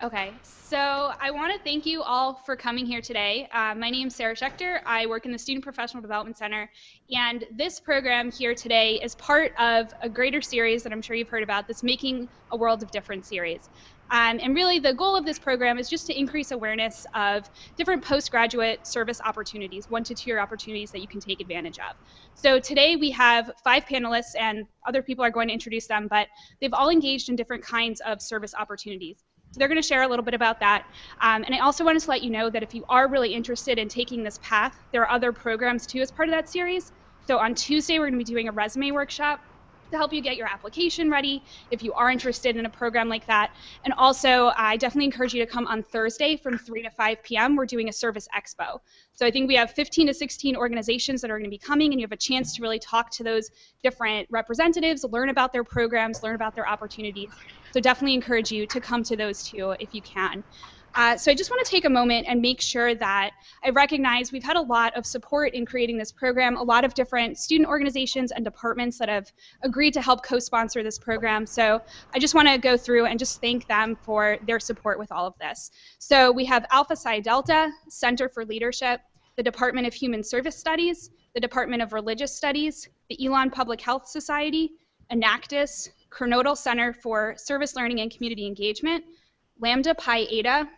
Okay, so I want to thank you all for coming here today. My name is Sarah Schechter. I work in the Student Professional Development Center, and this program here today is part of a greater series that I'm sure you've heard about, this Making a World of Difference series. And really the goal of this program is just to increase awareness of different postgraduate service opportunities, 1 to 2 year opportunities that you can take advantage of. So today we have 5 panelists, and other people are going to introduce them, but they've all engaged in different kinds of service opportunities. So they're going to share a little bit about that. And I also wanted to let you know that if you are really interested in taking this path, there are other programs too as part of that series. So on Tuesday, we're going to be doing a resume workshop to help you get your application ready if you are interested in a program like that. And also, I definitely encourage you to come on Thursday from 3 to 5 p.m. We're doing a service expo. So I think we have 15 to 16 organizations that are going to be coming, and you have a chance to really talk to those different representatives, learn about their programs, learn about their opportunities. So definitely encourage you to come to those too if you can. So I just want to take a moment and make sure that I recognize we've had a lot of support in creating this program, a lot of different student organizations and departments that have agreed to help co-sponsor this program. So I just want to go through and just thank them for their support with all of this. So we have Alpha Psi Delta, Center for Leadership, the Department of Human Service Studies, the Department of Religious Studies, the Elon Public Health Society, Enactus, Kernodle Center for Service Learning and Community Engagement, Lambda Pi Eta,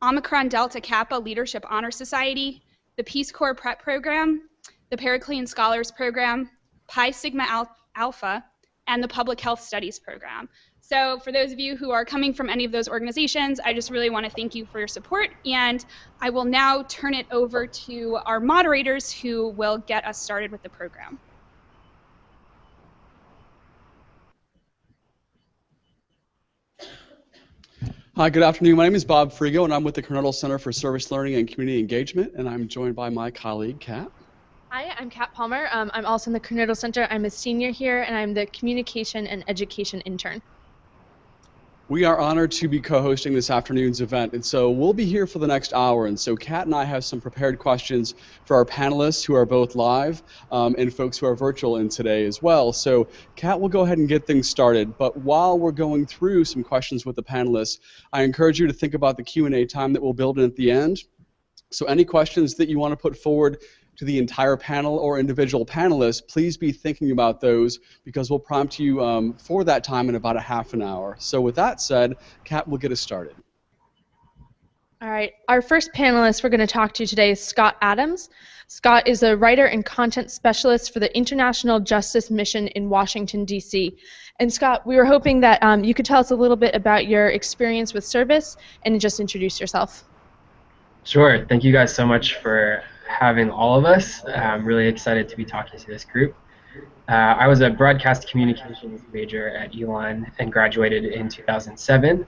Omicron Delta Kappa Leadership Honor Society, the Peace Corps Prep Program, the Periclean Scholars Program, Pi Sigma Alpha, and the Public Health Studies Program. So for those of you who are coming from any of those organizations, I just really want to thank you for your support, and I will now turn it over to our moderators who will get us started with the program. Hi, good afternoon. My name is Bob Frigo, and I'm with the Kernodle Center for Service Learning and Community Engagement, and I'm joined by my colleague, Kat. Hi, I'm Kat Palmer. I'm also in the Kernodle Center. I'm a senior here, and I'm the Communication and Education Intern. We are honored to be co-hosting this afternoon's event, and so we'll be here for the next hour. And so Kat and I have some prepared questions for our panelists who are both live and folks who are virtual in today as well. So Kat will go ahead and get things started, but while we're going through some questions with the panelists, I encourage you to think about the Q&A time that we'll build in at the end. So any questions that you want to put forward to the entire panel or individual panelists, please be thinking about those because we'll prompt you for that time in about a half an hour. So with that said, Kat will get us started. All right, our first panelist we're going to talk to today is Scott Adams. Scott is a writer and content specialist for the International Justice Mission in Washington, D.C. And Scott, we were hoping that you could tell us a little bit about your experience with service and just introduce yourself. Sure, thank you guys so much for having all of us. I'm really excited to be talking to this group. I was a broadcast communications major at Elon and graduated in 2007.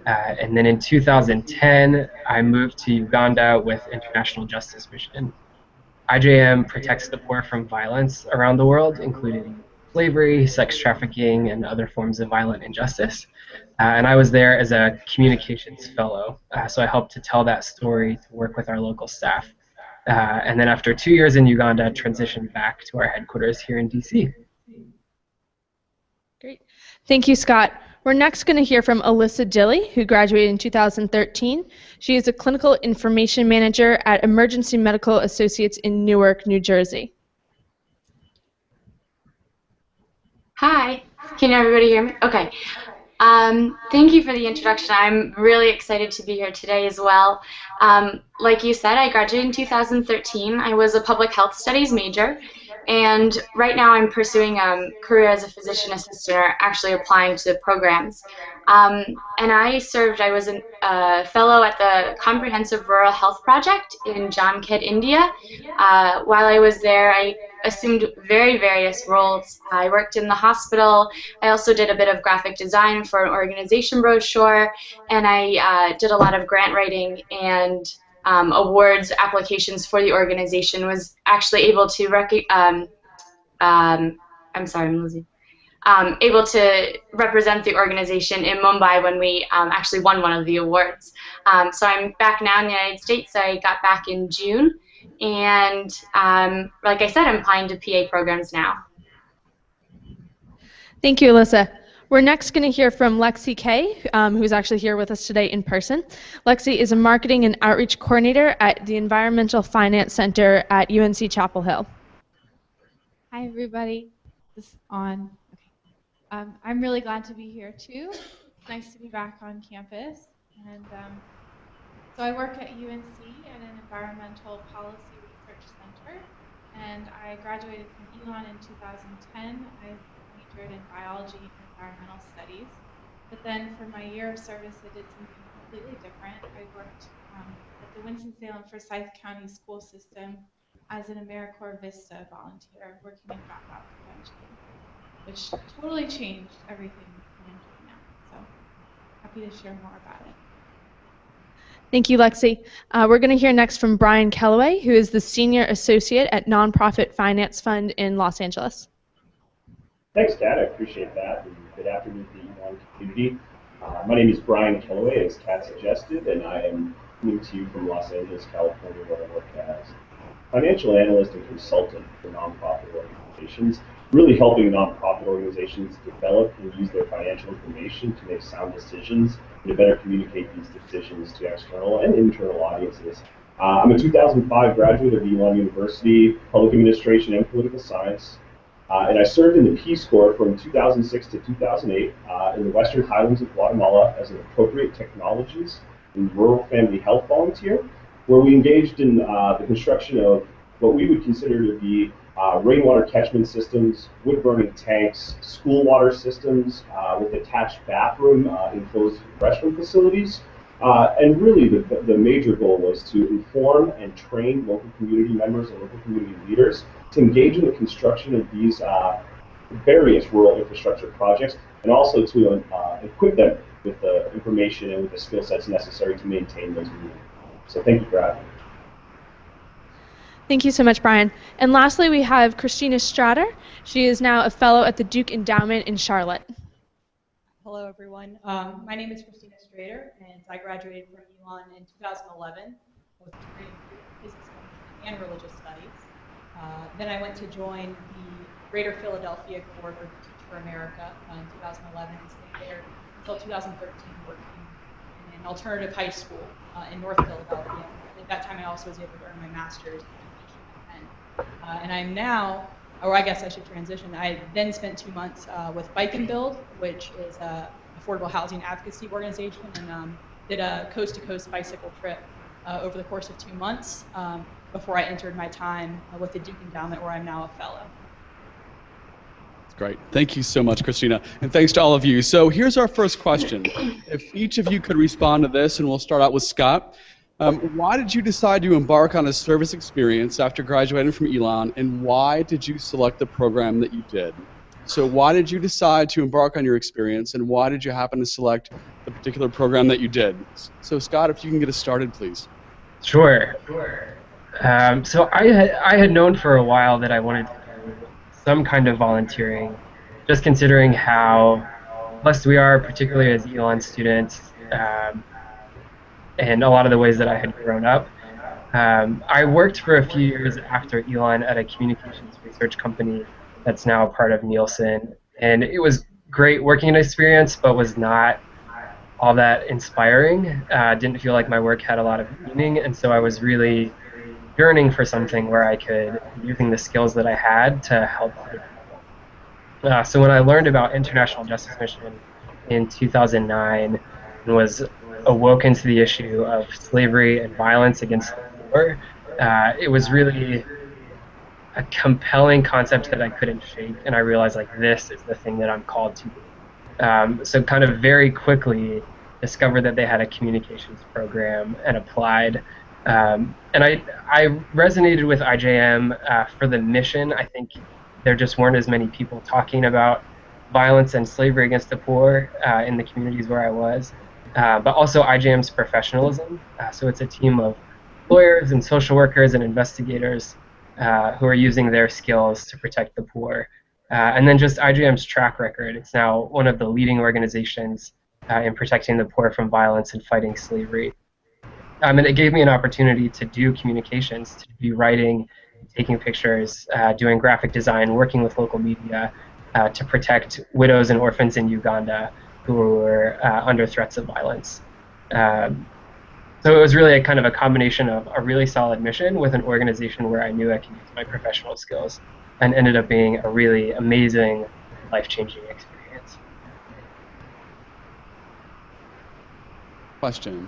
And then in 2010, I moved to Uganda with International Justice Mission. IJM protects the poor from violence around the world, including slavery, sex trafficking, and other forms of violent injustice. And I was there as a communications fellow, so I helped to tell that story, to work with our local staff. And then after 2 years in Uganda, transitioned back to our headquarters here in DC. Great. Thank you, Scott. We're next going to hear from Alyssa Dilley, who graduated in 2013. She is a clinical information manager at Emergency Medical Associates in Newark, New Jersey. Hi. Can everybody hear me? Okay. Thank you for the introduction. I'm really excited to be here today as well. Like you said, I graduated in 2013. I was a public health studies major, and right now I'm pursuing a career as a physician assistant, or actually applying to the programs. And I was a fellow at the Comprehensive Rural Health Project in Jamkhed, India. While I was there, I assumed various roles. I worked in the hospital. I also did a bit of graphic design for an organization brochure, and I did a lot of grant writing and awards applications for the organization. Was actually able to able to represent the organization in Mumbai when we actually won one of the awards. So I'm back now in the United States. I got back in June. And like I said, I'm applying to PA programs now. Thank you, Alyssa. We're next going to hear from Lexi Kay, who's actually here with us today in person. Lexi is a marketing and outreach coordinator at the Environmental Finance Center at UNC Chapel Hill. Hi, everybody. This is on. Okay. I'm really glad to be here too. It's nice to be back on campus. And so I work at UNC at an environmental policy research center, and I graduated from Elon in 2010. I majored in biology and environmental studies. But then for my year of service, I did something completely different. I worked at the Winston-Salem Forsyth County School System as an AmeriCorps Vista volunteer working in dropout prevention, which totally changed everything that I'm doing now. So happy to share more about it. Thank you, Lexi. We're going to hear next from Brian Kellaway, who is the Senior Associate at Nonprofit Finance Fund in Los Angeles. Thanks, Kat. I appreciate that. And good afternoon to the Elon community. My name is Brian Kellaway, as Kat suggested, and I am coming to you from Los Angeles, California, where I work as financial analyst and consultant for nonprofit organizations, really helping nonprofit organizations develop and use their financial information to make sound decisions and to better communicate these decisions to external and internal audiences. I'm a 2005 graduate of Elon University, Public Administration and Political Science, and I served in the Peace Corps from 2006 to 2008 in the Western Highlands of Guatemala as an appropriate technologies and rural family health volunteer, where we engaged in the construction of what we would consider to be rainwater catchment systems, wood-burning tanks, school water systems with attached bathroom, enclosed restroom facilities. And really the major goal was to inform and train local community members and local community leaders to engage in the construction of these various rural infrastructure projects, and also to equip them with the information and with the skill sets necessary to maintain those rules. So thank you for having me. Thank you so much, Brian. And lastly, we have Christina Strader. She is now a fellow at the Duke Endowment in Charlotte. Hello, everyone. My name is Christina Strader, and I graduated from Elon in 2011 with a degree in business management and religious studies. Then I went to join the Greater Philadelphia cohort of Teach for America in 2011 and stayed there until 2013 working in an alternative high school in North Philadelphia. At that time, I also was able to earn my master's in education. And I'm now, or I guess I should transition. I then spent 2 months with Bike and Build, which is an affordable housing advocacy organization, and did a coast-to-coast bicycle trip over the course of 2 months before I entered my time with the Duke Endowment, where I'm now a fellow. Great. Thank you so much, Christina. And thanks to all of you. So here's our first question. If each of you could respond to this, and we'll start out with Scott. Why did you decide to embark on a service experience after graduating from Elon, and why did you select the program that you did? So why did you decide to embark on your experience, and why did you happen to select the particular program that you did? So Scott, if you can get us started, please. Sure. So I had known for a while that I wanted to do some kind of volunteering, just considering how blessed we are, particularly as Elon students, and a lot of the ways that I had grown up. I worked for a few years after Elon at a communications research company that's now a part of Nielsen, and it was great working experience, but was not all that inspiring. Didn't feel like my work had a lot of meaning, and so I was really yearning for something where I could, using the skills that I had, to help other people. So when I learned about International Justice Mission in 2009 and was awoken to the issue of slavery and violence against the poor, it was really a compelling concept that I couldn't shake, and I realized, like, this is the thing that I'm called to do. So kind of very quickly discovered that they had a communications program and applied. And I resonated with IJM for the mission. I think there just weren't as many people talking about violence and slavery against the poor in the communities where I was. But also IJM's professionalism. So it's a team of lawyers and social workers and investigators who are using their skills to protect the poor. And then just IJM's track record. It's now one of the leading organizations in protecting the poor from violence and fighting slavery. And it gave me an opportunity to do communications, to be writing, taking pictures, doing graphic design, working with local media, to protect widows and orphans in Uganda who were under threats of violence. So it was really a kind of a combination of a really solid mission with an organization where I knew I could use my professional skills, and ended up being a really amazing, life-changing experience. Question.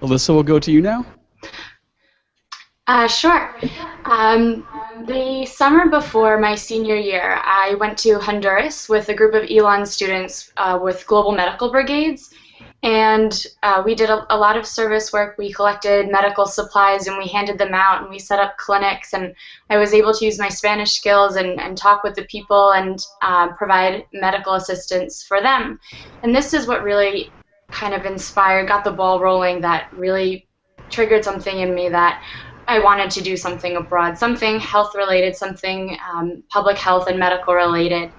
Alyssa, we'll go to you now. Sure. The summer before my senior year, I went to Honduras with a group of Elon students with Global Medical Brigades, and we did a lot of service work. We collected medical supplies and we handed them out, and we set up clinics, and I was able to use my Spanish skills and talk with the people and provide medical assistance for them. And this is what really kind of inspired, got the ball rolling, that really triggered something in me that I wanted to do something abroad, something health related, something public health and medical related.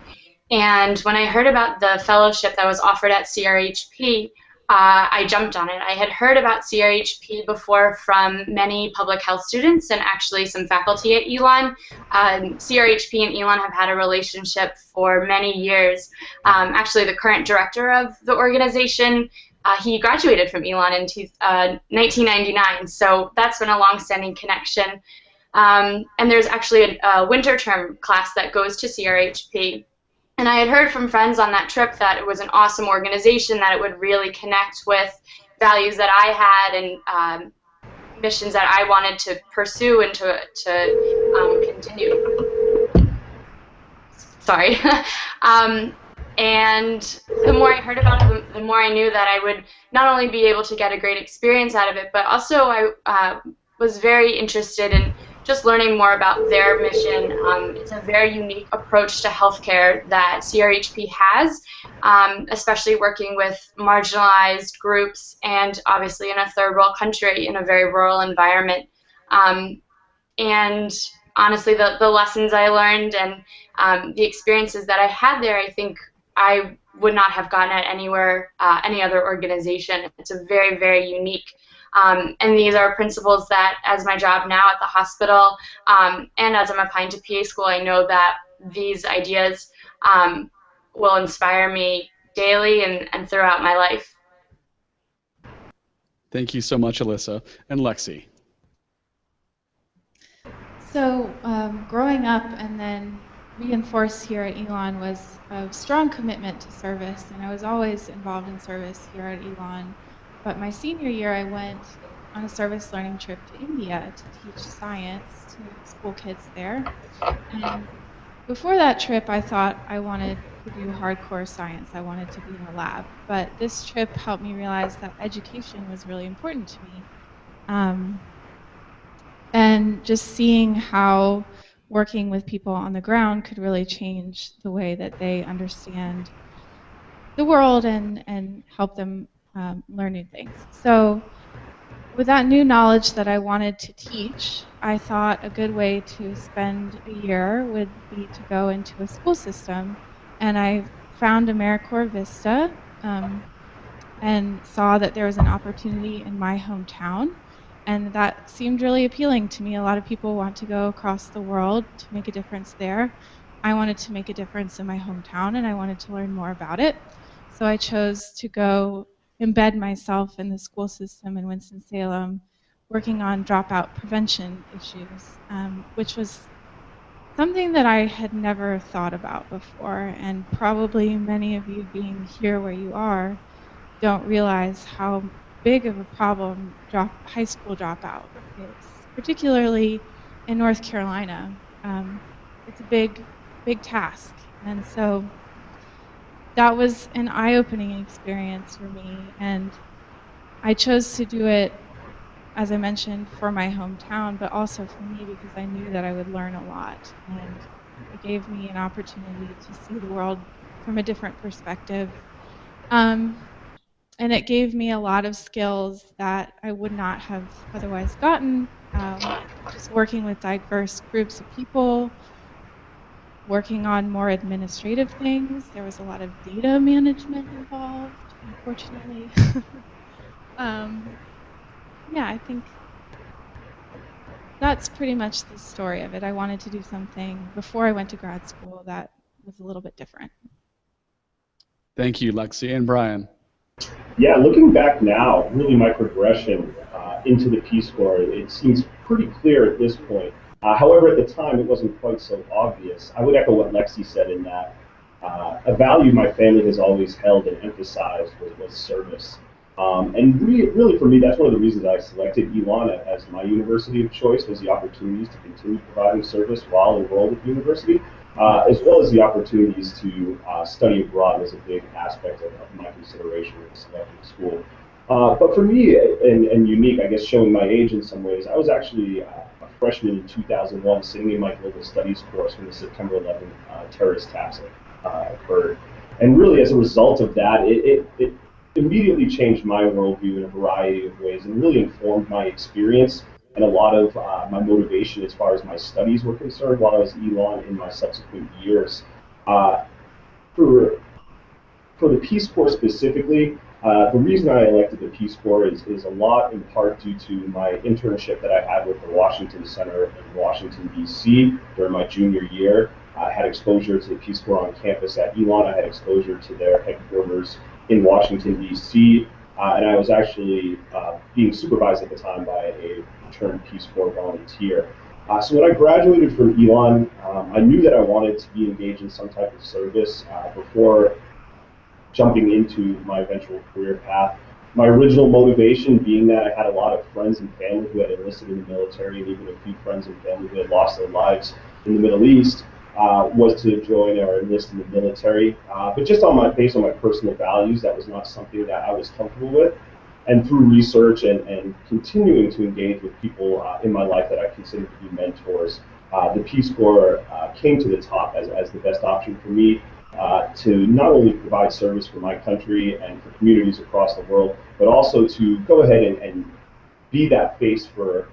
And when I heard about the fellowship that was offered at CRHP, I jumped on it. I had heard about CRHP before from many public health students and actually some faculty at Elon. CRHP and Elon have had a relationship for many years. Actually, the current director of the organization, he graduated from Elon in 1999, so that's been a long-standing connection. And there's actually a winter term class that goes to CRHP. And I had heard from friends on that trip that it was an awesome organization, that it would really connect with values that I had and missions that I wanted to pursue and to continue. Sorry. And the more I heard about it, the more I knew that I would not only be able to get a great experience out of it, but also I was very interested in just learning more about their mission. It's a very unique approach to healthcare that CRHP has, especially working with marginalized groups and obviously in a third world country in a very rural environment. And honestly, the lessons I learned and the experiences that I had there, I think I would not have gotten at anywhere, any other organization. It's a very, very unique. And these are principles that, as my job now at the hospital, and as I'm applying to PA school, I know that these ideas will inspire me daily and throughout my life. Thank you so much, Alyssa. And Lexi. So growing up and then reinforced here at Elon was a strong commitment to service, and I was always involved in service here at Elon. But my senior year, I went on a service learning trip to India to teach science to school kids there. And before that trip, I thought I wanted to do hardcore science. I wanted to be in a lab. But this trip helped me realize that education was really important to me. And just seeing how working with people on the ground could really change the way that they understand the world and help them learn new things. So with that new knowledge that I wanted to teach, I thought a good way to spend a year would be to go into a school system. And I found AmeriCorps Vista and saw that there was an opportunity in my hometown. And that seemed really appealing to me. A lot of people want to go across the world to make a difference there. I wanted to make a difference in my hometown, and I wanted to learn more about it. So I chose to go embed myself in the school system in Winston-Salem, working on dropout prevention issues, which was something that I had never thought about before. And probably many of you being here where you are don't realize how big of a problem high school dropout is, particularly in North Carolina. It's a big task. And so that was an eye-opening experience for me. And I chose to do it, as I mentioned, for my hometown, but also for me because I knew that I would learn a lot. And it gave me an opportunity to see the world from a different perspective. And it gave me a lot of skills that I would not have otherwise gotten, just working with diverse groups of people, working on more administrative things. There was a lot of data management involved, unfortunately. Yeah, I think that's pretty much the story of it. I wanted to do something before I went to grad school that was a little bit different. Thank you, Lexi. And Brian. Yeah, looking back now, really my progression into the Peace Corps, it seems pretty clear at this point. However, at the time, it wasn't quite so obvious. I would echo what Lexi said in that a value my family has always held and emphasized was service. And really, for me, that's one of the reasons I selected Elon as my university of choice, was the opportunities to continue providing service while enrolled at the university, as well as the opportunities to study abroad was a big aspect of my consideration when selecting school. But for me, and unique, I guess, showing my age in some ways, I was actually a freshman in 2001, sitting in my global studies course when the September 11th terrorist attacks occurred. And really, as a result of that, it immediately changed my worldview in a variety of ways and really informed my experience and a lot of my motivation as far as my studies were concerned while I was Elon in my subsequent years. For the Peace Corps specifically, the reason I elected the Peace Corps is a lot in part due to my internship that I had with the Washington Center in Washington, D.C. during my junior year. I had exposure to the Peace Corps on campus at Elon. I had exposure to their headquarters in Washington, D.C., and I was actually being supervised at the time by a returned Peace Corps volunteer. So when I graduated from Elon, I knew that I wanted to be engaged in some type of service before jumping into my eventual career path. My original motivation being that I had a lot of friends and family who had enlisted in the military, and even a few friends and family who had lost their lives in the Middle East, was to join or enlist in the military. But just based on my personal values, that was not something that I was comfortable with. And through research and continuing to engage with people in my life that I consider to be mentors, the Peace Corps came to the top as the best option for me to not only provide service for my country and for communities across the world, but also to go ahead and be that face for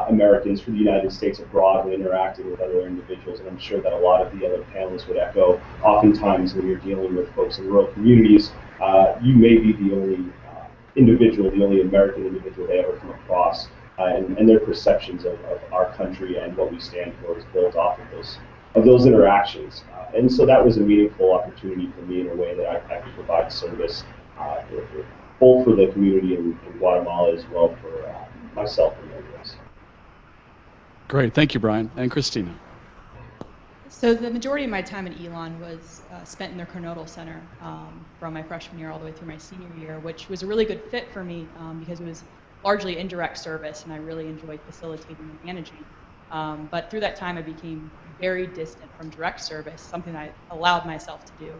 Americans, for the United States abroad when interacting with other individuals. And I'm sure that a lot of the other panelists would echo, oftentimes when you're dealing with folks in rural communities, you may be the only individual, the only American individual they ever come across, and their perceptions of our country and what we stand for is built off of those interactions. And so that was a meaningful opportunity for me in a way that I could provide service both for the community in Guatemala as well for myself and others. Great, thank you, Brian. And Christina. So the majority of my time at Elon was spent in their Coronado Center from my freshman year all the way through my senior year, which was a really good fit for me because it was largely indirect service, and I really enjoyed facilitating and managing. But through that time, I became very distant from direct service, something I allowed myself to do.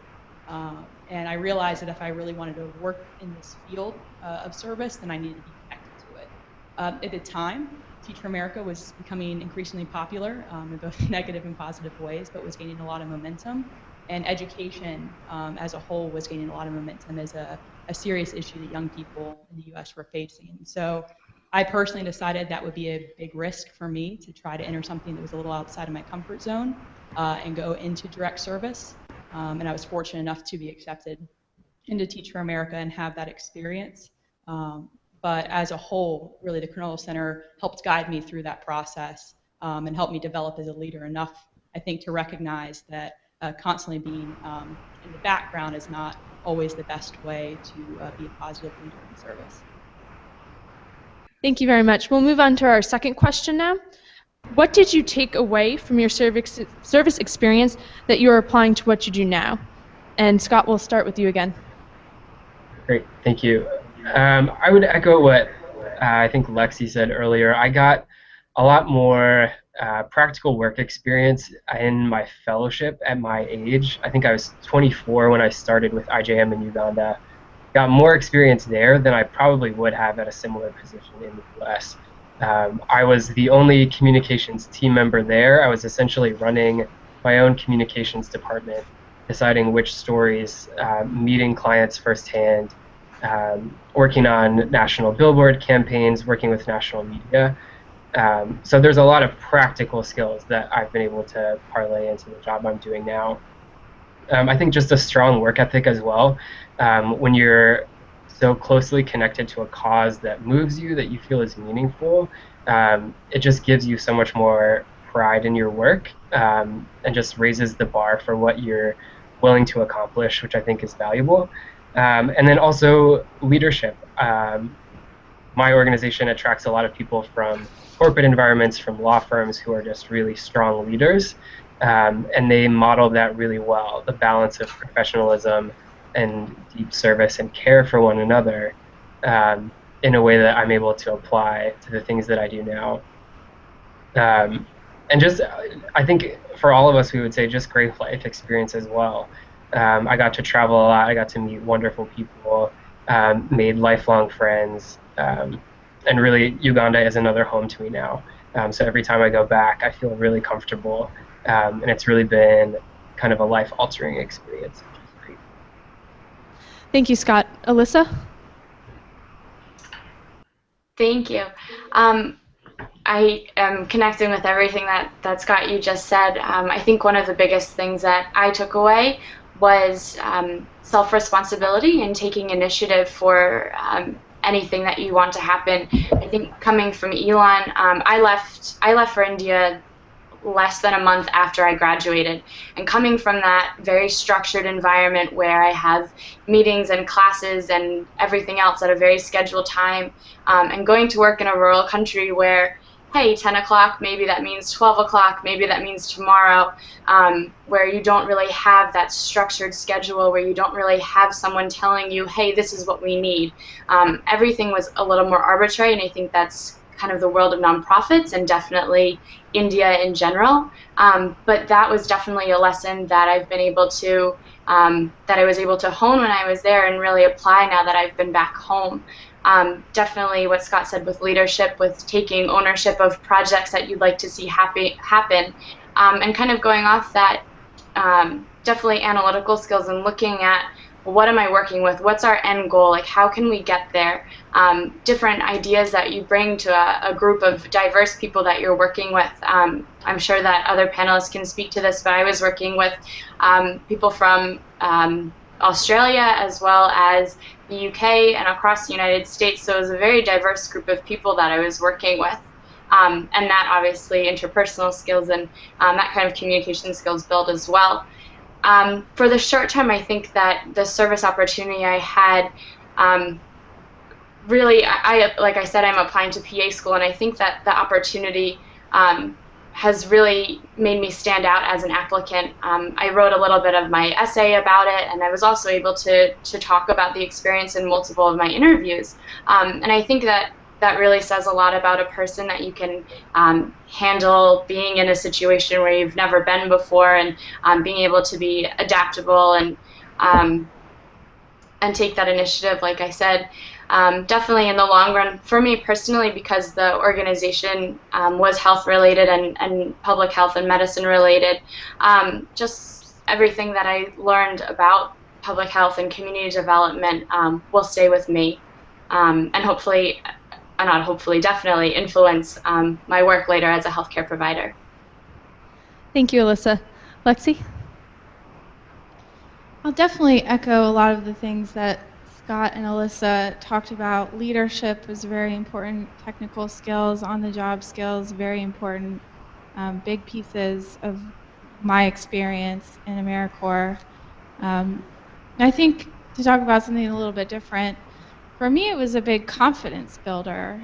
And I realized that if I really wanted to work in this field of service, then I needed to be connected to it. At the time, Teach for America was becoming increasingly popular in both negative and positive ways, but was gaining a lot of momentum. And education as a whole was gaining a lot of momentum as a serious issue that young people in the U.S. were facing. So I personally decided that would be a big risk for me to try to enter something that was a little outside of my comfort zone and go into direct service. And I was fortunate enough to be accepted into Teach for America and have that experience. But as a whole, really the Coronado Center helped guide me through that process and helped me develop as a leader enough, I think, to recognize that constantly being in the background is not always the best way to be a positive leader in service. Thank you very much. We'll move on to our second question now. What did you take away from your service experience that you're applying to what you do now? And Scott, we'll start with you again. Great, thank you. I would echo what I think Lexi said earlier. I got a lot more practical work experience in my fellowship at my age. I think I was 24 when I started with IJM in Uganda. Got more experience there than I probably would have at a similar position in the US. I was the only communications team member there. I was essentially running my own communications department, deciding which stories, meeting clients firsthand, working on national billboard campaigns, working with national media. So there's a lot of practical skills that I've been able to parlay into the job I'm doing now. I think just a strong work ethic as well. When you're so closely connected to a cause that moves you, that you feel is meaningful, it just gives you so much more pride in your work, and just raises the bar for what you're willing to accomplish, which I think is valuable. And then also leadership. My organization attracts a lot of people from corporate environments, from law firms who are just really strong leaders, and they model that really well, the balance of professionalism and deep service and care for one another, in a way that I'm able to apply to the things that I do now. And just, I think for all of us, we would say just great life experience as well. I got to travel a lot. I got to meet wonderful people, made lifelong friends, and really Uganda is another home to me now. So every time I go back, I feel really comfortable, and it's really been kind of a life-altering experience, which is great. Thank you, Scott. Alyssa? Thank you. I am connecting with everything that Scott, you just said. I think one of the biggest things that I took away was self-responsibility and taking initiative for anything that you want to happen. I think coming from Elon, I left for India less than a month after I graduated, and coming from that very structured environment where I have meetings and classes and everything else at a very scheduled time, and going to work in a rural country where, hey, 10 o'clock, maybe that means 12 o'clock, maybe that means tomorrow, where you don't really have that structured schedule, where you don't really have someone telling you, hey, this is what we need. Everything was a little more arbitrary, and I think that's kind of the world of nonprofits and definitely India in general. But that was definitely a lesson that I've been able to, that I was able to hone when I was there and really apply now that I've been back home. Definitely what Scott said with leadership, with taking ownership of projects that you'd like to see happen, and kind of going off that, definitely analytical skills and looking at, what am I working with? What's our end goal? Like, how can we get there? Different ideas that you bring to a group of diverse people that you're working with. I'm sure that other panelists can speak to this, but I was working with people from Australia as well as the UK and across the United States. So it was a very diverse group of people that I was working with. And that obviously interpersonal skills and that kind of communication skills build as well. For the short term, I think that the service opportunity I had, really, like I said, I'm applying to PA school, and I think that the opportunity has really made me stand out as an applicant. I wrote a little bit of my essay about it, and I was also able to talk about the experience in multiple of my interviews. And I think that really says a lot about a person, that you can handle being in a situation where you've never been before, and being able to be adaptable and take that initiative, like I said. Definitely in the long run, for me personally, because the organization was health related and public health and medicine related, just everything that I learned about public health and community development will stay with me, and hopefully, not hopefully, definitely influence my work later as a healthcare provider. Thank you, Alyssa. Lexi? I'll definitely echo a lot of the things that Scott and Alyssa talked about. Leadership was very important. Technical skills, on-the-job skills, very important. Big pieces of my experience in AmeriCorps. I think to talk about something a little bit different, for me it was a big confidence builder.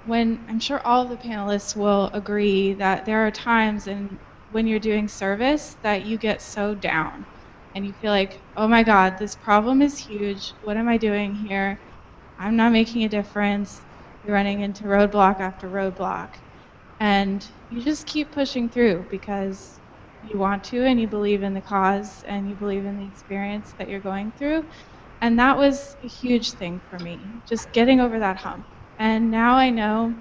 When I'm sure all of the panelists will agree that there are times when you're doing service that you get so down. And you feel like, oh my God, this problem is huge. What am I doing here? I'm not making a difference. You're running into roadblock after roadblock. And you just keep pushing through because you want to, and you believe in the cause, and you believe in the experience that you're going through. And that was a huge thing for me, just getting over that hump. And now I know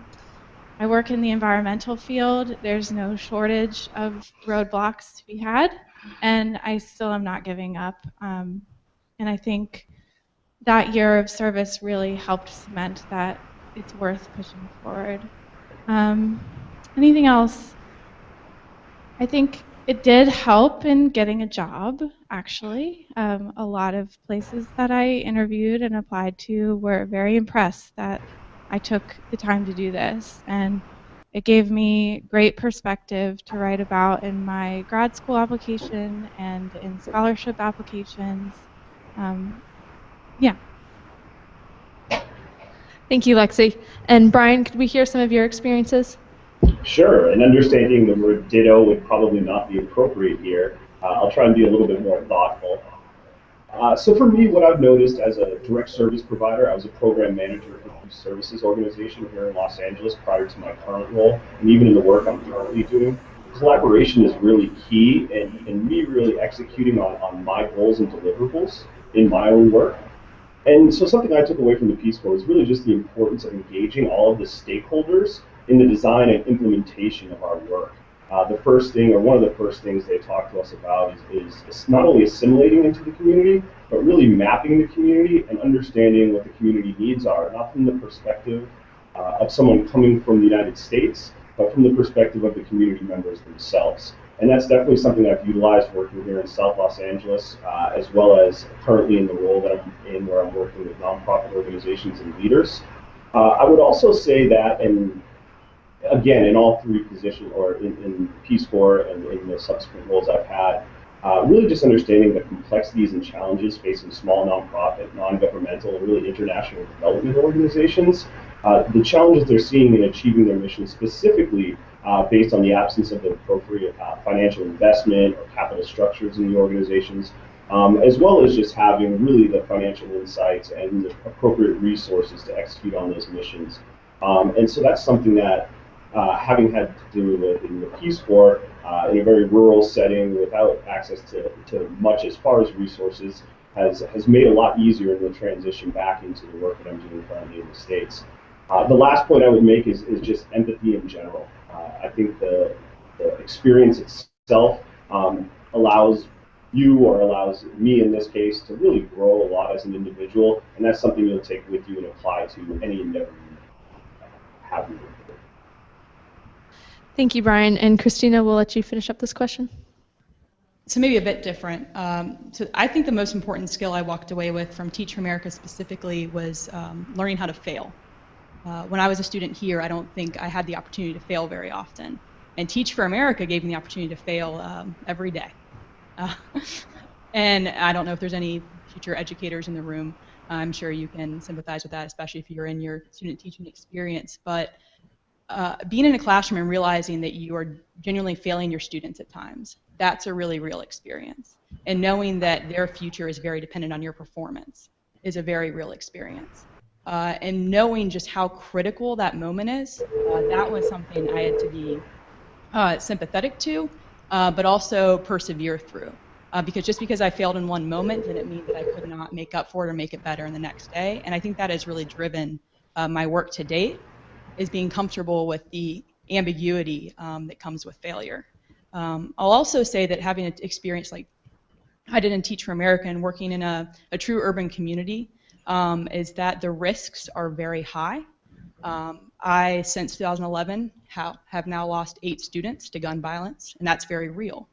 I work in the environmental field. There's no shortage of roadblocks to be had. And I still am not giving up. And I think that year of service really helped cement that it's worth pushing forward. Anything else? I think it did help in getting a job, actually. A lot of places that I interviewed and applied to were very impressed that I took the time to do this, and it gave me great perspective to write about in my grad school application and in scholarship applications. Yeah. Thank you, Lexi. And Brian, could we hear some of your experiences? Sure, and understanding the word ditto would probably not be appropriate here. I'll try and be a little bit more thoughtful. So for me, what I've noticed as a direct service provider, I was a program manager for a services organization here in Los Angeles prior to my current role, and even in the work I'm currently doing. Collaboration is really key, and me really executing on my goals and deliverables in my own work. And so something I took away from the Peace Corps is really just the importance of engaging all of the stakeholders in the design and implementation of our work. The first thing, or one of the first things they talk to us about is not only assimilating into the community, but really mapping the community and understanding what the community needs are, not from the perspective of someone coming from the United States, but from the perspective of the community members themselves. And that's definitely something I've utilized working here in South Los Angeles, as well as currently in the role that I'm in, where I'm working with nonprofit organizations and leaders. I would also say that, and again, in all three positions, or in Peace Corps and in the subsequent roles I've had, really just understanding the complexities and challenges facing small nonprofit, non-governmental, and really international development organizations, the challenges they're seeing in achieving their mission specifically based on the absence of the appropriate financial investment or capital structures in the organizations, as well as just having really the financial insights and the appropriate resources to execute on those missions. And so that's something that having had to do with in the Peace Corps in a very rural setting without access to much as far as resources has made a lot easier in the transition back into the work that I'm doing currently in the States. The last point I would make is just empathy in general. I think the experience itself allows you, or allows me in this case, to really grow a lot as an individual, and that's something you'll take with you and apply to any endeavor you have. Thank you, Brian. And Christina, we'll let you finish up this question. So maybe a bit different. So I think the most important skill I walked away with from Teach for America specifically was learning how to fail. When I was a student here, I don't think I had the opportunity to fail very often. And Teach for America gave me the opportunity to fail every day. And I don't know if there's any future educators in the room. I'm sure you can sympathize with that, especially if you're in your student teaching experience. But being in a classroom and realizing that you are genuinely failing your students at times, that's a really real experience. And knowing that their future is very dependent on your performance is a very real experience. And knowing just how critical that moment is, that was something I had to be sympathetic to, but also persevere through. Because just because I failed in one moment didn't mean that I could not make up for it or make it better in the next day. And I think that has really driven my work to date, is being comfortable with the ambiguity that comes with failure. I'll also say that having an experience like I did in Teach for America and working in a true urban community is that the risks are very high. I, since 2011, have now lost 8 students to gun violence, and that's very real.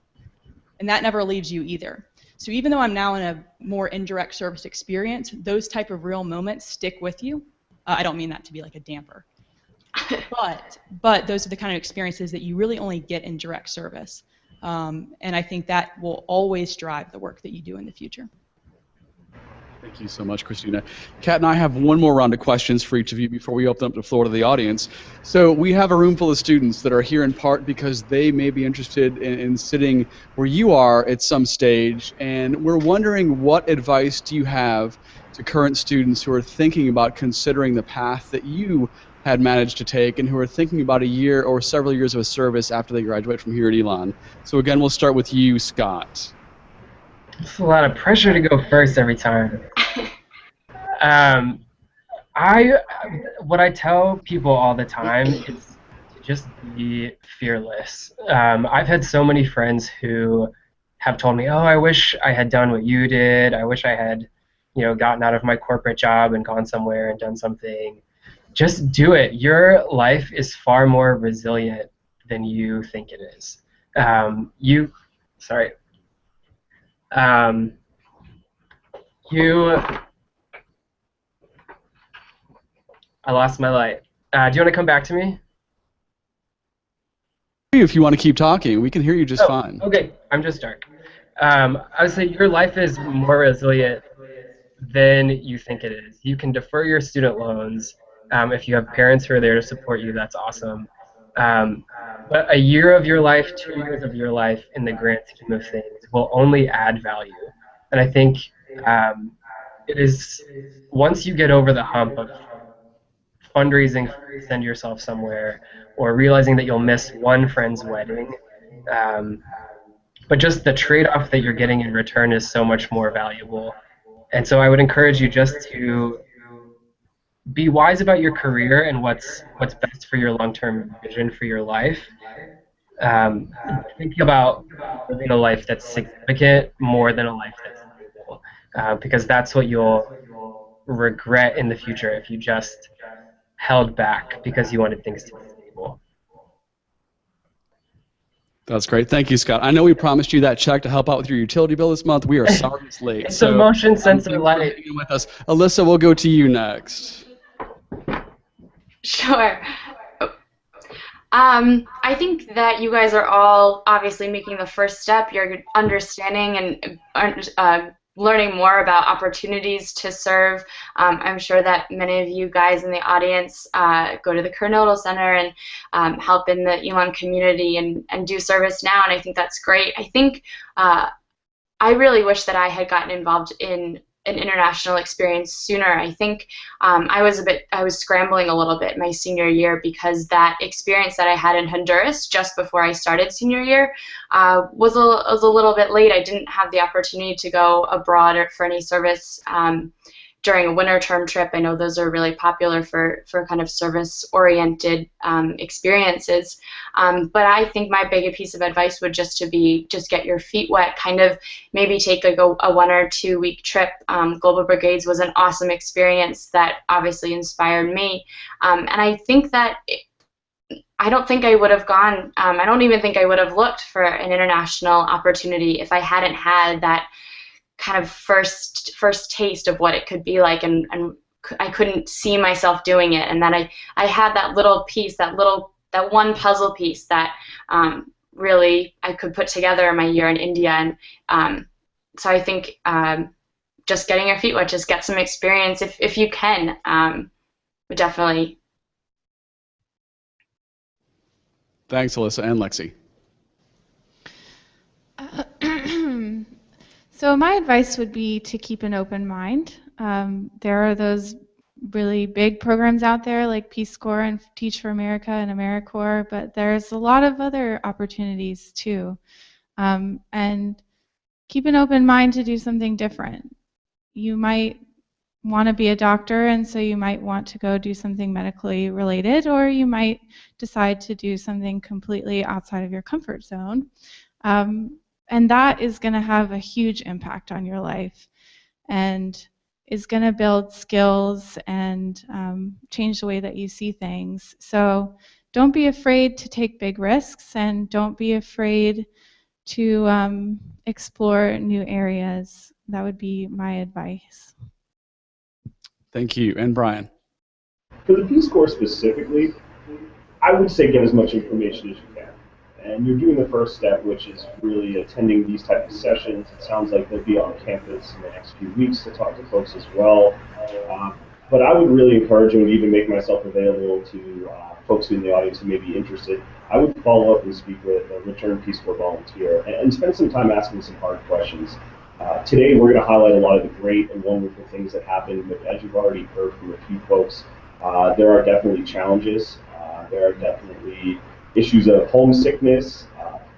And that never leaves you either. So even though I'm now in a more indirect service experience, those type of real moments stick with you. I don't mean that to be like a damper. But those are the kind of experiences that you really only get in direct service. And I think that will always drive the work that you do in the future. Thank you so much, Christina. Kat and I have one more round of questions for each of you before we open up the floor to the audience. So we have a room full of students that are here in part because they may be interested in sitting where you are at some stage, and we're wondering, what advice do you have to current students who are thinking about considering the path that you had managed to take and who are thinking about a year or several years of service after they graduate from here at Elon? So again, we'll start with you, Scott. It's a lot of pressure to go first every time. What I tell people all the time is to just be fearless. I've had so many friends who have told me, "Oh, I wish I had done what you did. I wish I had, gotten out of my corporate job and gone somewhere and done something." Just do it. Your life is far more resilient than you think it is. I lost my light. Do you want to come back to me? If you want to keep talking, we can hear you just fine. Okay, I'm just dark. I would say your life is more resilient than you think it is. You can defer your student loans. If you have parents who are there to support you, that's awesome. But a year of your life, 2 years of your life in the grand scheme of things will only add value. And I think it is, once you get over the hump of fundraising to send yourself somewhere or realizing that you'll miss one friend's wedding, but just the trade-off that you're getting in return is so much more valuable. And so I would encourage you just to be wise about your career and what's best for your long-term vision for your life. Think about living a life that's significant more than a life that's stable, because that's what you'll regret in the future if you just held back because you wanted things to be stable. That's great. Thank you, Scott. I know we promised you that check to help out with your utility bill this month. We are sorry it's late. It's a motion sensor light. With us. Alyssa, we'll go to you next. Sure. I think that you guys are all obviously making the first step. You're understanding and learning more about opportunities to serve. I'm sure that many of you guys in the audience go to the Career Nodal Center and help in the Elon community and do service now, and I think that's great. I think I really wish that I had gotten involved in an international experience sooner. I think I was scrambling a little bit my senior year because that experience that I had in Honduras just before I started senior year was a little bit late. I didn't have the opportunity to go abroad or for any service during a winter term trip. I know those are really popular for kind of service-oriented experiences. But I think my big piece of advice would just get your feet wet, kind of maybe take like a 1 or 2 week trip. Global Brigades was an awesome experience that obviously inspired me. And I think that I don't think I would have gone, I don't even think I would have looked for an international opportunity if I hadn't had that kind of first taste of what it could be like, and I couldn't see myself doing it, and that I had that little piece, that one puzzle piece that really I could put together in my year in India. And so I think just getting your feet wet, just get some experience if you can, would definitely. Thanks, Alyssa and Lexi. So my advice would be to keep an open mind. There are those really big programs out there like Peace Corps and Teach for America and AmeriCorps, but there's a lot of other opportunities too. And keep an open mind to do something different. You might want to be a doctor, and so you might want to go do something medically related, or you might decide to do something completely outside of your comfort zone. And that is going to have a huge impact on your life and is going to build skills and change the way that you see things. So don't be afraid to take big risks, and don't be afraid to explore new areas. That would be my advice. Thank you. And Brian? For the Peace Corps specifically, I would say get as much information as you can. And you're doing the first step, which is really attending these type of sessions. It sounds like they'll be on campus in the next few weeks to talk to folks as well. But I would really encourage you, and even make myself available to folks in the audience who may be interested. I would follow up and speak with a returned Peace Corps volunteer and spend some time asking some hard questions. Today we're going to highlight a lot of the great and wonderful things that happened, but as you've already heard from a few folks, there are definitely challenges. There are definitely issues of homesickness,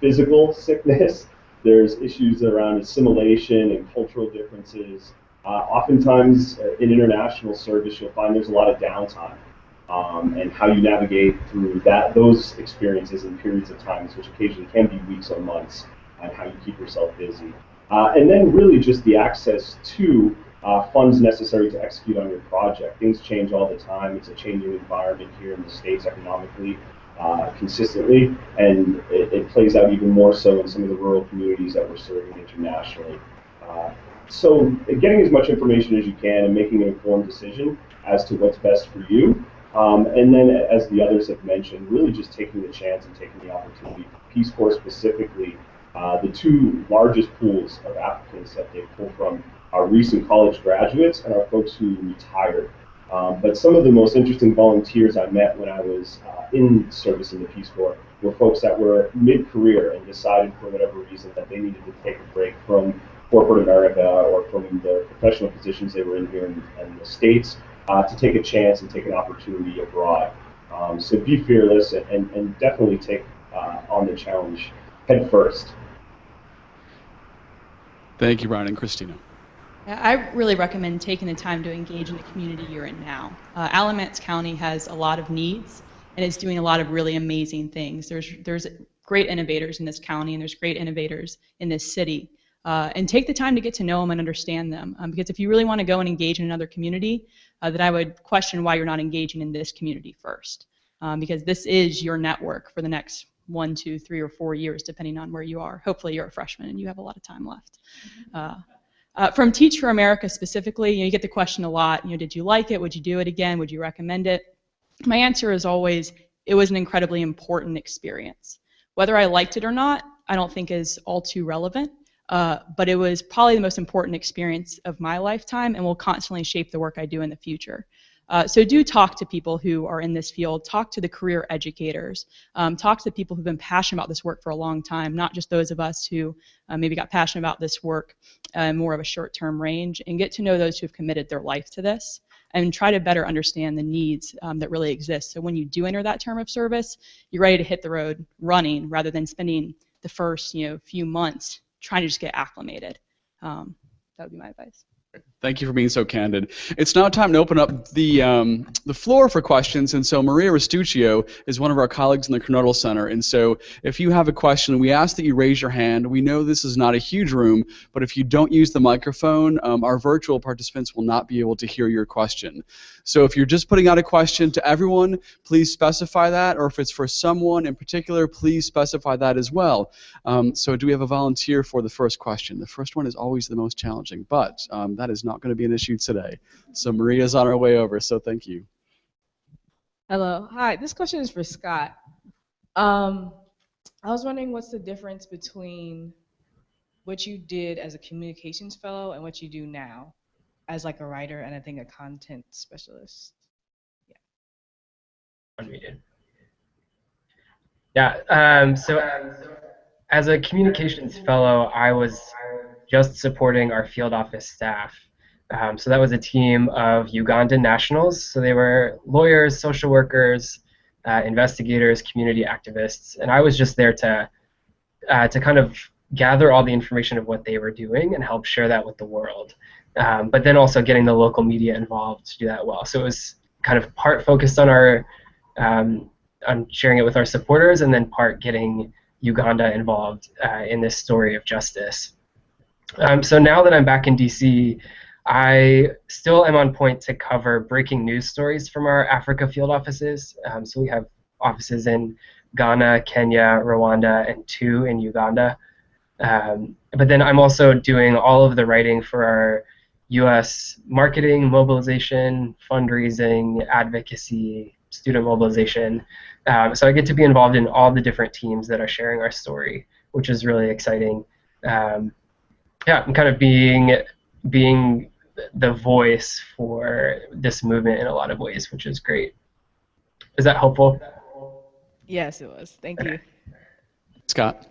physical sickness. There's issues around assimilation and cultural differences. Oftentimes in international service, you'll find there's a lot of downtime, and how you navigate through those experiences in periods of time, which occasionally can be weeks or months, and how you keep yourself busy. And then really just the access to funds necessary to execute on your project. Things change all the time. It's a changing environment here in the States economically, consistently, and it plays out even more so in some of the rural communities that we're serving internationally. So getting as much information as you can and making an informed decision as to what's best for you And then, as the others have mentioned, really just taking the chance and taking the opportunity. Peace Corps specifically, the two largest pools of applicants that they pull from are recent college graduates and are folks who retired. But some of the most interesting volunteers I met when I was in service in the Peace Corps were folks that were mid-career and decided for whatever reason that they needed to take a break from corporate America or from the professional positions they were in here in the States to take a chance and take an opportunity abroad. So be fearless and definitely take on the challenge head first. Thank you, Brian and Christina. I really recommend taking the time to engage in the community you're in now. Alamance County has a lot of needs and is doing a lot of really amazing things. There's great innovators in this county and there's great innovators in this city. And take the time to get to know them and understand them. Because if you really want to go and engage in another community, then I would question why you're not engaging in this community first. Because this is your network for the next 1, 2, 3, or 4 years, depending on where you are. Hopefully you're a freshman and you have a lot of time left. From Teach for America specifically, you get the question a lot, did you like it? Would you do it again? Would you recommend it? My answer is always, it was an incredibly important experience. Whether I liked it or not, I don't think is all too relevant, but it was probably the most important experience of my lifetime and will constantly shape the work I do in the future. So do talk to people who are in this field, talk to the career educators, talk to the people who've been passionate about this work for a long time, not just those of us who maybe got passionate about this work more of a short-term range, and get to know those who have committed their life to this and try to better understand the needs that really exist. So when you do enter that term of service, you're ready to hit the road running rather than spending the first few months trying to just get acclimated. That would be my advice. Thank you for being so candid. It's now time to open up the floor for questions, and so Maria Restuccio is one of our colleagues in the Kernodle Center, and so if you have a question, we ask that you raise your hand. We know this is not a huge room, but if you don't use the microphone, our virtual participants will not be able to hear your question. So if you're just putting out a question to everyone, please specify that, or if it's for someone in particular, please specify that as well. So do we have a volunteer for the first question? The first one is always the most challenging, but that is not going to be an issue today. So Maria's on her way over, so thank you. Hello. Hi, this question is for Scott. I was wondering what's the difference between what you did as a communications fellow and what you do now as like a writer and I think a content specialist. Unmuted. Yeah, so as a communications fellow, I was just supporting our field office staff. So that was a team of Ugandan nationals. So they were lawyers, social workers, investigators, community activists, and I was just there to kind of gather all the information of what they were doing and help share that with the world. But then also getting the local media involved to do that well. So it was kind of part focused on our on sharing it with our supporters, and then part getting Uganda involved in this story of justice. So now that I'm back in DC, I still am on point to cover breaking news stories from our Africa field offices. So we have offices in Ghana, Kenya, Rwanda, and 2 in Uganda. But then I'm also doing all of the writing for our U.S. marketing, mobilization, fundraising, advocacy, student mobilization. So I get to be involved in all the different teams that are sharing our story, which is really exciting. Yeah, I'm kind of being the voice for this movement in a lot of ways, which is great. Is that helpful? Yes, it was. Thank you. Scott,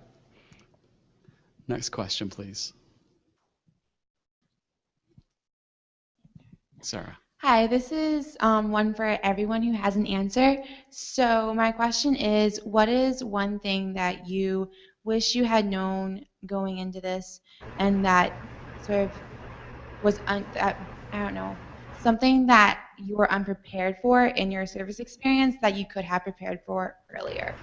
next question, please. Sarah. Hi, this is one for everyone who has an answer. So my question is, what is one thing that you wish you had known going into this and that sort of was, I don't know, something that you were unprepared for in your service experience that you could have prepared for earlier?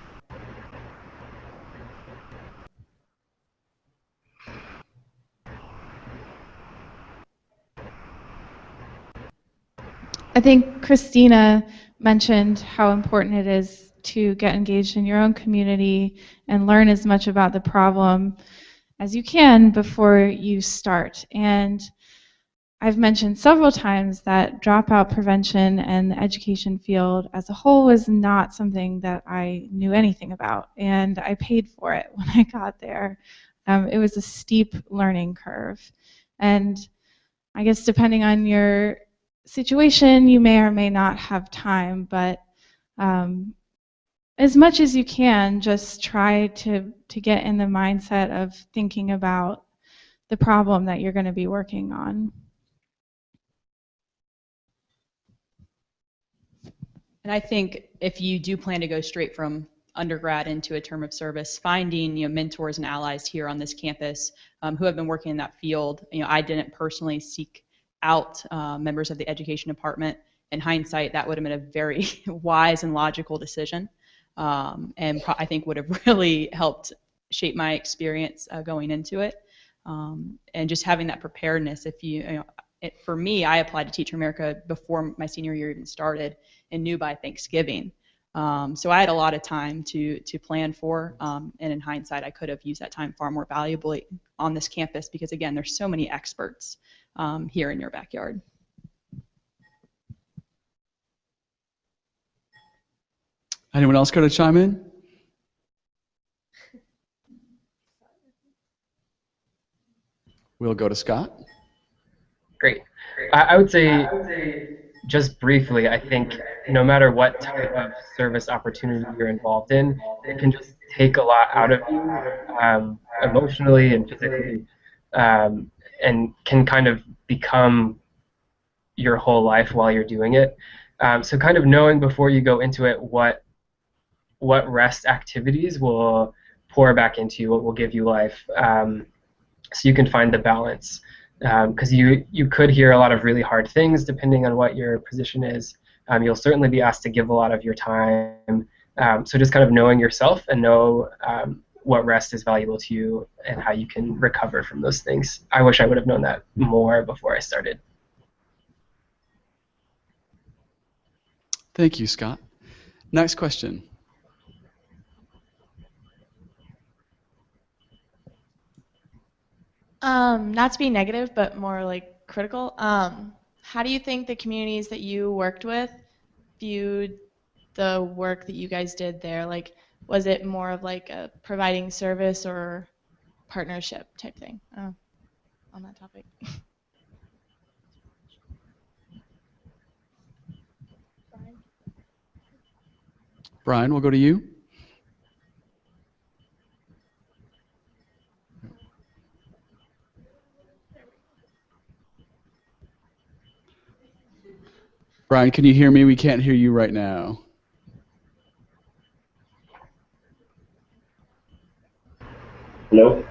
I think Christina mentioned how important it is to get engaged in your own community and learn as much about the problem as you can before you start. And I've mentioned several times that dropout prevention and the education field as a whole was not something that I knew anything about, and I paid for it when I got there. It was a steep learning curve, and I guess depending on your situation, you may or may not have time, but as much as you can, just try to get in the mindset of thinking about the problem that you're going to be working on. And I think if you do plan to go straight from undergrad into a term of service, finding mentors and allies here on this campus who have been working in that field. I didn't personally seek out members of the education department. In hindsight, that would have been a very wise and logical decision, and I think would have really helped shape my experience going into it. And just having that preparedness. For me, I applied to Teach America before my senior year even started and knew by Thanksgiving. So I had a lot of time to plan for, and in hindsight, I could have used that time far more valuably on this campus because, again, there's so many experts here in your backyard. Anyone else going to chime in? We'll go to Scott. Great. I would say, just briefly, I think no matter what type of service opportunity you're involved in, it can just take a lot out of you emotionally and physically, and can kind of become your whole life while you're doing it. So kind of knowing before you go into it what rest activities will pour back into you, what will give you life, so you can find the balance. Because you could hear a lot of really hard things depending on what your position is. You'll certainly be asked to give a lot of your time. So just kind of knowing yourself and know what rest is valuable to you and how you can recover from those things. I wish I would have known that more before I started. Thank you, Scott. Next question. Not to be negative, but more like critical. How do you think the communities that you worked with viewed the work that you guys did there? Like, was it more of like a providing service or partnership type thing? On that topic. Brian, we'll go to you. Brian, can you hear me? We can't hear you right now. Hello?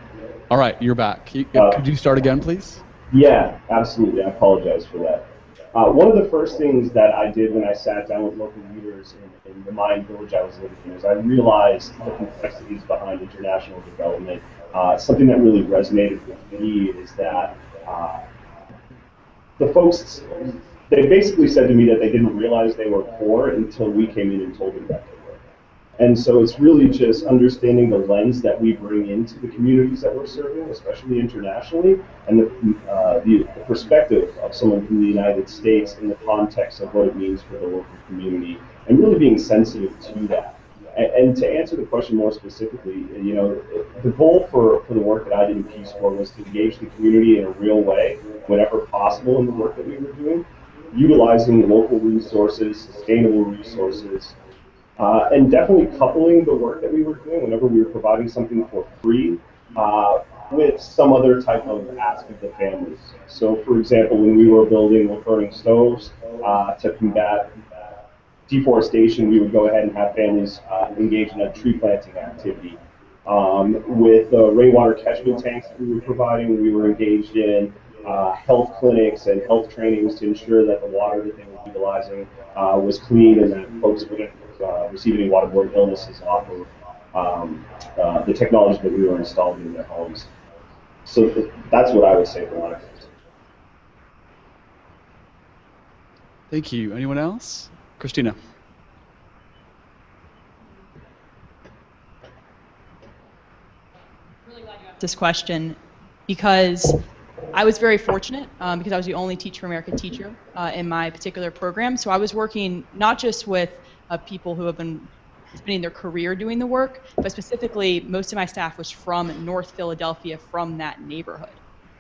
All right, you're back. Could you start again, please? Yeah, absolutely. I apologize for that. One of the first things that I did when I sat down with local leaders in the mine village I was living in is I realized the complexities behind international development. Something that really resonated with me is that the folks, they basically said to me that they didn't realize they were poor until we came in and told them that they were. And so it's really just understanding the lens that we bring into the communities that we're serving, especially internationally, and the perspective of someone from the United States in the context of what it means for the local community, and really being sensitive to that. And to answer the question more specifically, the goal for the work that I did in Peace Corps was to engage the community in a real way, whenever possible in the work that we were doing, utilizing local resources, sustainable resources, and definitely coupling the work that we were doing whenever we were providing something for free with some other type of ask of the families. So, for example, when we were building wood burning stoves to combat deforestation, we would go ahead and have families engage in a tree planting activity. With the rainwater catchment tanks that we were providing, we were engaged in health clinics and health trainings to ensure that the water that they were utilizing was clean and that folks wouldn't receive any waterborne illnesses off of the technology that we were installing in their homes. So that's what I would say for my case. Thank you. Anyone else? Christina. Really glad you asked this question because I was very fortunate because I was the only Teach for America teacher in my particular program. So I was working not just with people who have been spending their career doing the work, but specifically most of my staff was from North Philadelphia, from that neighborhood.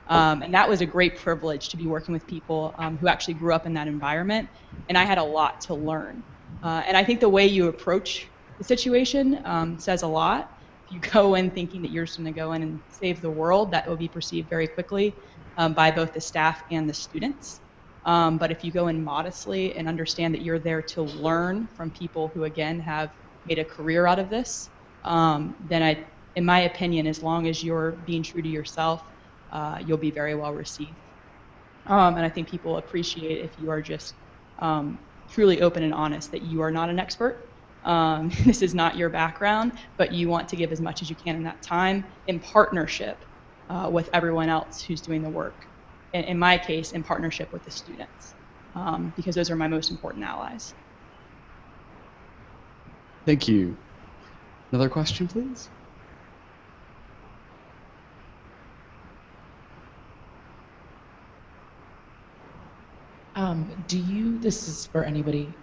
And that was a great privilege to be working with people who actually grew up in that environment. And I had a lot to learn. And I think the way you approach the situation says a lot. If you go in thinking that you're just going to go in and save the world, that will be perceived very quickly by both the staff and the students. But if you go in modestly and understand that you're there to learn from people who, again, have made a career out of this, then in my opinion, as long as you're being true to yourself, you'll be very well received. And I think people appreciate if you are just truly open and honest that you are not an expert. This is not your background, but you want to give as much as you can in that time in partnership with everyone else who's doing the work. In my case, in partnership with the students, because those are my most important allies. Thank you. Another question, please? This is for anybody,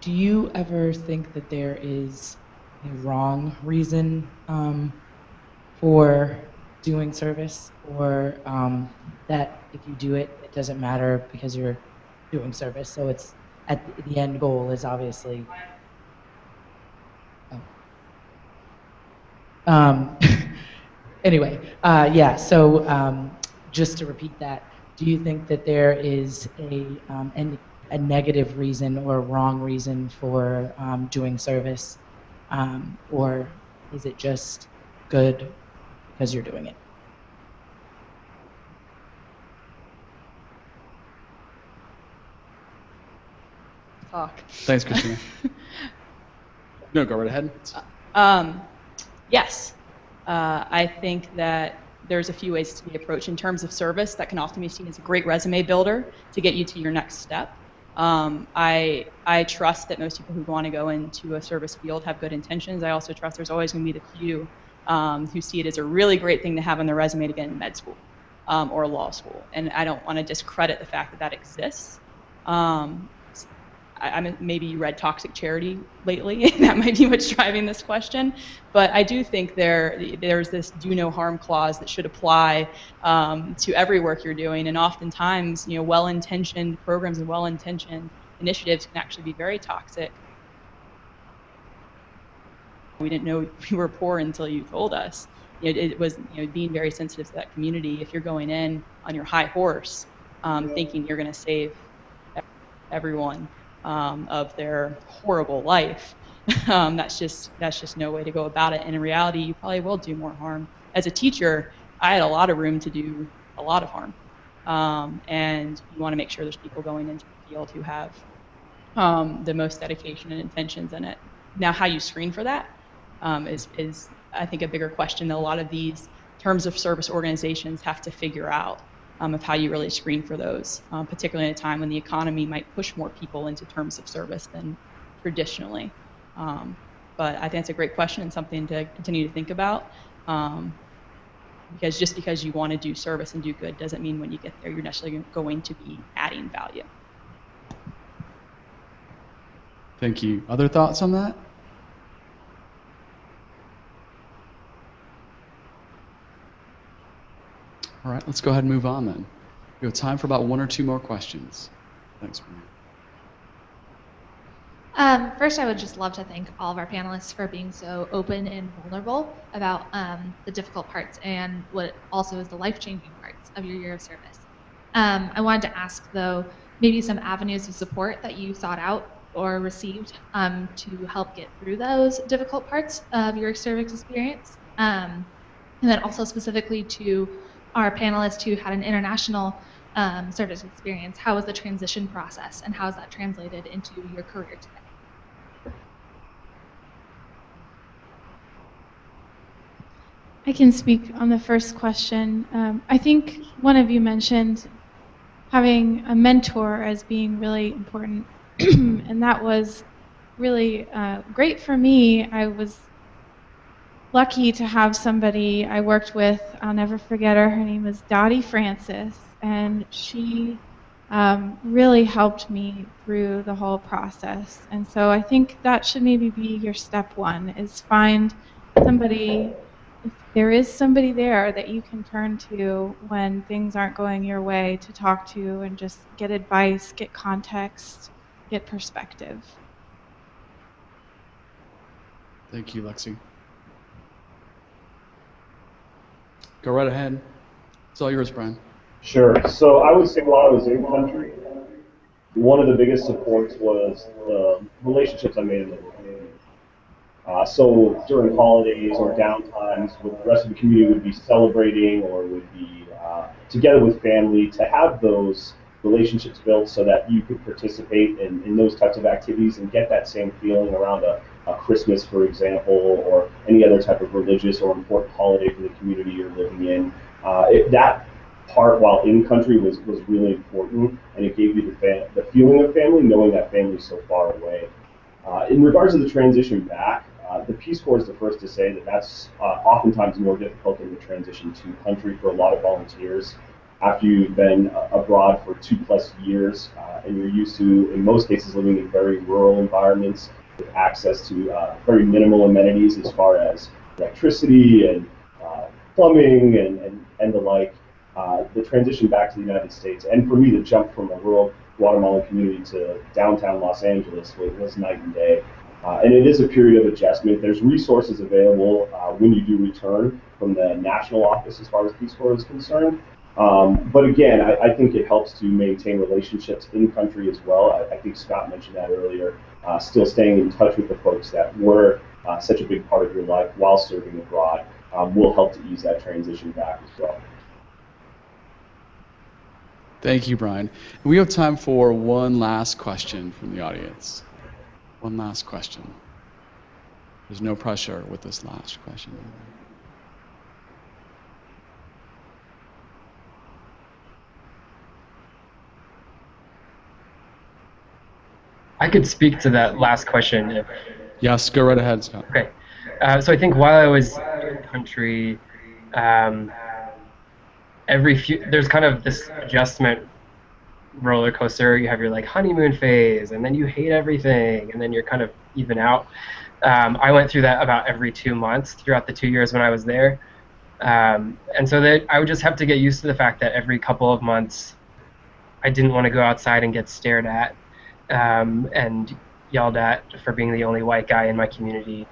do you ever think that there is a wrong reason for doing service, or that if you do it, it doesn't matter because you're doing service? So it's the end goal is obviously. Anyway, yeah. So just to repeat that, do you think that there is a negative reason or wrong reason for doing service, or is it just good because you're doing it? Talk. Thanks, Christina. No, go right ahead. Yes. I think that there's a few ways to be approached. In terms of service, that can often be seen as a great resume builder to get you to your next step. I trust that most people who want to go into a service field have good intentions. I also trust there's always going to be the few who see it as a really great thing to have on their resume to get into med school or law school. And I don't want to discredit the fact that that exists. Maybe you read Toxic Charity lately, and that might be what's driving this question. But I do think there's this do no harm clause that should apply to every work you're doing. And oftentimes, well-intentioned programs and well-intentioned initiatives can actually be very toxic. We didn't know we were poor until you told us. It was being very sensitive to that community. If you're going in on your high horse, thinking you're going to save everyone of their horrible life, that's just no way to go about it. And in reality, you probably will do more harm. As a teacher, I had a lot of room to do a lot of harm, and you want to make sure there's people going into the field who have the most dedication and intentions in it. Now, how you screen for that is I think a bigger question that a lot of these terms of service organizations have to figure out. Of how you really screen for those, particularly in a time when the economy might push more people into terms of service than traditionally. But I think it's a great question and something to continue to think about, because just because you want to do service and do good doesn't mean when you get there you're necessarily going to be adding value. Thank you. Other thoughts on that? All right, let's go ahead and move on then. We have time for about one or two more questions. Thanks, Maria. First, I would just love to thank all of our panelists for being so open and vulnerable about the difficult parts and what also is the life-changing parts of your year of service. I wanted to ask, though, maybe some avenues of support that you sought out or received to help get through those difficult parts of your service experience. And then also specifically to our panelists who had an international service experience, how was the transition process and how is that translated into your career today? I can speak on the first question. I think one of you mentioned having a mentor as being really important, and that was really great for me. lucky to have somebody I worked with. I'll never forget her. Her name is Dottie Francis, and she really helped me through the whole process. And so I think that should maybe be your step one, is find somebody, if there is somebody there that you can turn to when things aren't going your way, to talk to and just get advice, get context, get perspective. Thank you, Lexi. Go right ahead. It's all yours, Brian. Sure. So I would say while I was in country, one of the biggest supports was the relationships I made in the community. So during holidays or downtimes, with the rest of the community would be celebrating or would be together with family, to have those relationships built so that you could participate in those types of activities and get that same feeling around a Christmas, for example, or any other type of religious or important holiday for the community you're living in. That part while in country was really important, and it gave you the feeling of family, knowing that family's so far away. In regards to the transition back, the Peace Corps is the first to say that that's oftentimes more difficult than the transition to country for a lot of volunteers. After you've been abroad for 2+ years, and you're used to, in most cases, living in very rural environments with access to very minimal amenities as far as electricity and plumbing and the like, the transition back to the United States, and for me, the jump from a rural Guatemalan community to downtown Los Angeles was night and day. And it is a period of adjustment. There's resources available when you do return from the national office as far as Peace Corps is concerned. But again, I think it helps to maintain relationships in country as well. I think Scott mentioned that earlier. Still staying in touch with the folks that were such a big part of your life while serving abroad will help to ease that transition back as well. Thank you, Brian. We have time for one last question from the audience. One last question. There's no pressure with this last question. I could speak to that last question. Yes, go right ahead, Scott. Okay. So I think while I was in country, there's kind of this adjustment roller coaster. You have your like honeymoon phase, and then you hate everything, and then you're kind of even out. I went through that about every 2 months throughout the 2 years when I was there. And so that I would just have to get used to the fact that every couple of months I didn't want to go outside and get stared at and yelled at for being the only white guy in my community.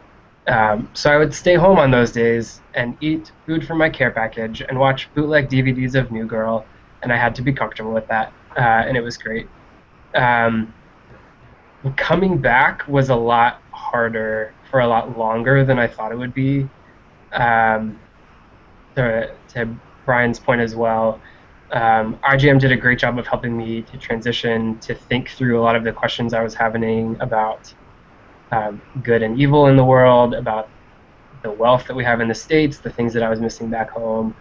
So I would stay home on those days and eat food from my care package and watch bootleg DVDs of New Girl, and I had to be comfortable with that, and it was great. Coming back was a lot harder for a lot longer than I thought it would be. To Brian's point as well, RGM did a great job of helping me to transition, to think through a lot of the questions I was having about good and evil in the world, about the wealth that we have in the States, the things that I was missing back home.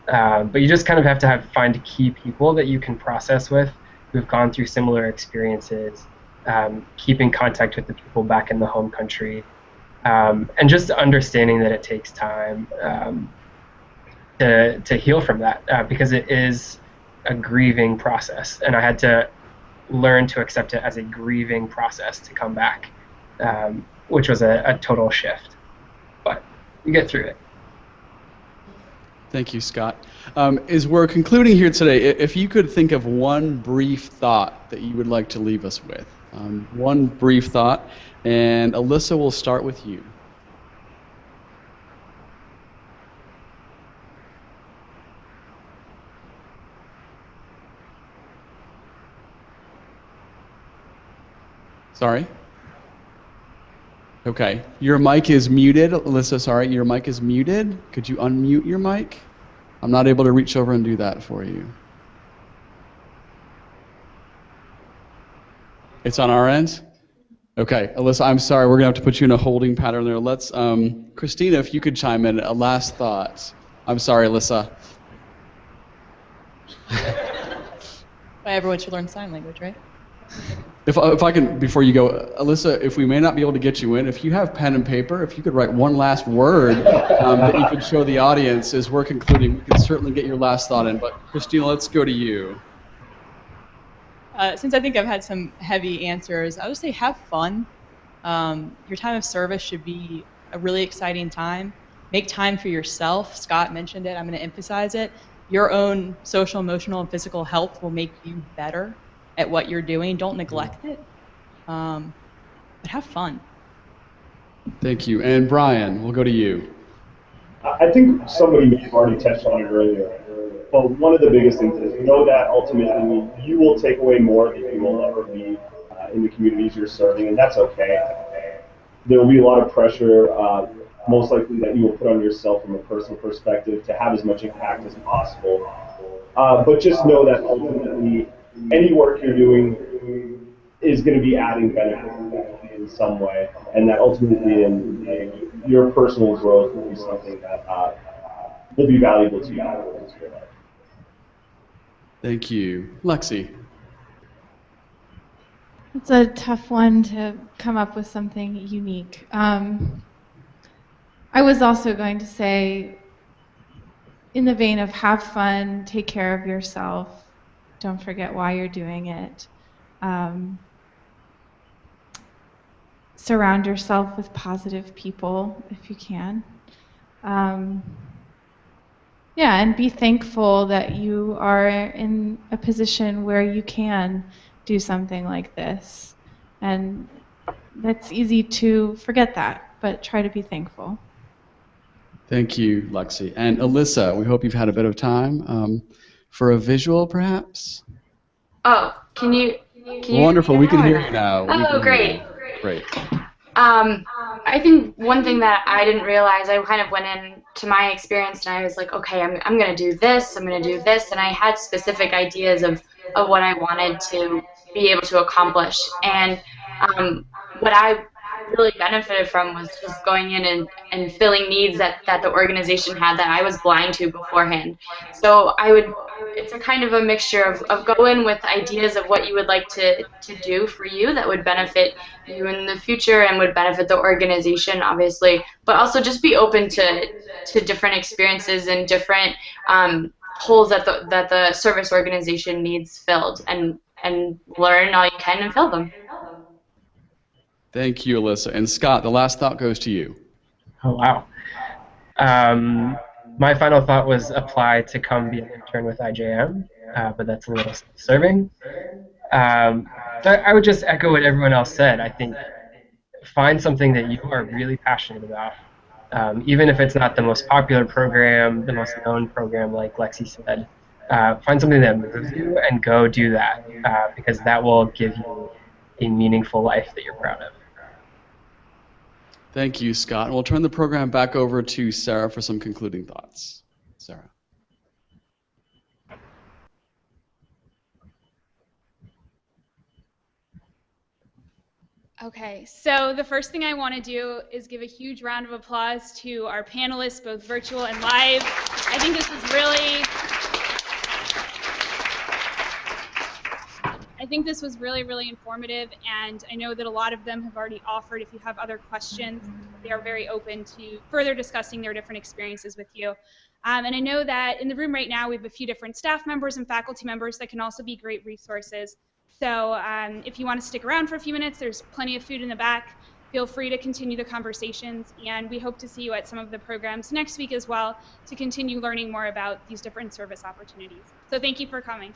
But you just kind of have to find key people that you can process with who've gone through similar experiences, keeping contact with the people back in the home country, and just understanding that it takes time to heal from that, because it is a grieving process, and I had to learn to accept it as a grieving process to come back, which was a total shift, but you get through it. Thank you, Scott. As we're concluding here today, if you could think of one brief thought that you would like to leave us with, one brief thought, and Alyssa, will start with you. Sorry? Okay. Your mic is muted. Alyssa, sorry, your mic is muted. Could you unmute your mic? I'm not able to reach over and do that for you. It's on our end? Okay. Alyssa, I'm sorry. We're going to have to put you in a holding pattern there. Let's, Christina, if you could chime in, a last thought. I'm sorry, Alyssa. Everyone should learn sign language, right? If I can, before you go, Alyssa, if we may not be able to get you in, if you have pen and paper, if you could write one last word that you could show the audience as we're concluding, we can certainly get your last thought in. But Christina, let's go to you. Since I think I've had some heavy answers, I would say have fun. Your time of service should be a really exciting time. Make time for yourself. Scott mentioned it. I'm going to emphasize it. Your own social, emotional, and physical health will make you better at what you're doing. Don't neglect it, but have fun. Thank you. And Brian, we'll go to you. I think somebody may have already touched on it earlier, but one of the biggest things is know that ultimately you will take away more than you will ever be in the communities you're serving, and that's okay. There will be a lot of pressure, most likely that you will put on yourself from a personal perspective to have as much impact as possible. But just know that ultimately any work you're doing is going to be adding benefit in some way, and that ultimately in your personal growth will be something that will be valuable to you afterwards in your life. Thank you. Lexi. It's a tough one to come up with something unique. I was also going to say, in the vein of have fun, take care of yourself, don't forget why you're doing it. Surround yourself with positive people if you can. Yeah, and be thankful that you are in a position where you can do something like this. And that's easy to forget that, but try to be thankful. Thank you, Lexi. And Alyssa, we hope you've had a bit of time for a visual, perhaps? Oh, can you Wonderful. We can hear you now. Oh, great. Great. I think one thing that I didn't realize, I kind of went into my experience and I was like, okay, I'm going to do this, I'm going to do this, and I had specific ideas of what I wanted to be able to accomplish. And what I really benefited from was just going in and filling needs that the organization had that I was blind to beforehand. So it's a kind of a mixture of go in with ideas of what you would like to do for you that would benefit you in the future and would benefit the organization, obviously, but also just be open to different experiences and different holes that the service organization needs filled, and learn all you can and fill them. Thank you, Alyssa. And Scott, the last thought goes to you. Oh, wow. My final thought was apply to come be an intern with IJM, but that's a little self-serving. I would just echo what everyone else said. I think find something that you are really passionate about. Even if it's not the most popular program, the most known program, like Lexi said, find something that moves you and go do that, because that will give you a meaningful life that you're proud of. Thank you, Scott. And we'll turn the program back over to Sarah for some concluding thoughts. Sarah. Okay, so the first thing I want to do is give a huge round of applause to our panelists, both virtual and live. I think this was really, really informative, and I know that a lot of them have already offered, if you have other questions, they are very open to further discussing their different experiences with you. And I know that in the room right now we have a few different staff members and faculty members that can also be great resources. So if you want to stick around for a few minutes, there's plenty of food in the back. Feel free to continue the conversations, and we hope to see you at some of the programs next week as well to continue learning more about these different service opportunities. So thank you for coming.